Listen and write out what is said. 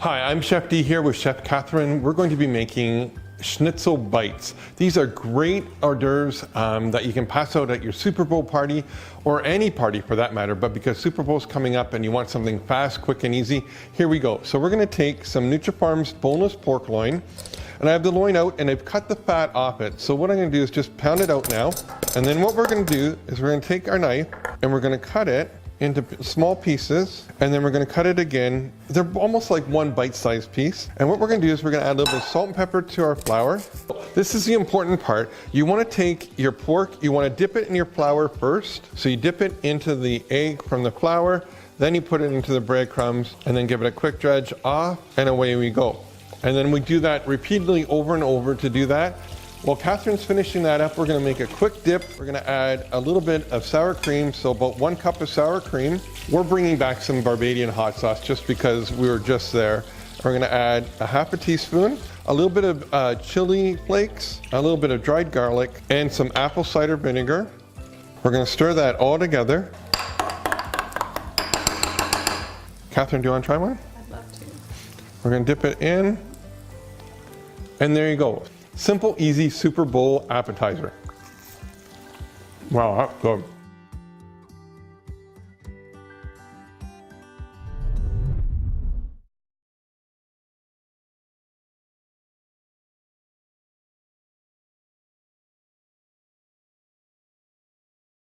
Hi, I'm Chef D here with Chef Catherine. We're going to be making Schnitzel Bites. These are great hors d'oeuvres that you can pass out at your Super Bowl party or any party for that matter, but because Super Bowl's coming up and you want something fast, quick, and easy, here we go. So we're gonna take some Nutrifarm's boneless pork loin, and I have the loin out and I've cut the fat off it. So what I'm gonna do is just pound it out now, and then what we're gonna do is we're gonna take our knife and we're gonna cut it into small pieces, and then we're gonna cut it again. They're almost like one bite-sized piece. And what we're gonna do is we're gonna add a little bit of salt and pepper to our flour. This is the important part. You wanna take your pork, you wanna dip it in your flour first. So you dip it into the egg from the flour, then you put it into the breadcrumbs, and then give it a quick dredge off, and away we go. And then we do that repeatedly over and over to do that. While Catherine's finishing that up, we're gonna make a quick dip. We're gonna add a little bit of sour cream, so about 1 cup of sour cream. We're bringing back some Barbadian hot sauce just because we were just there. We're gonna add a half a teaspoon, a little bit of chili flakes, a little bit of dried garlic, and some apple cider vinegar. We're gonna stir that all together. Catherine, do you wanna try one? I'd love to. We're gonna dip it in, and there you go. Simple, easy Super Bowl appetizer. Wow, that's good.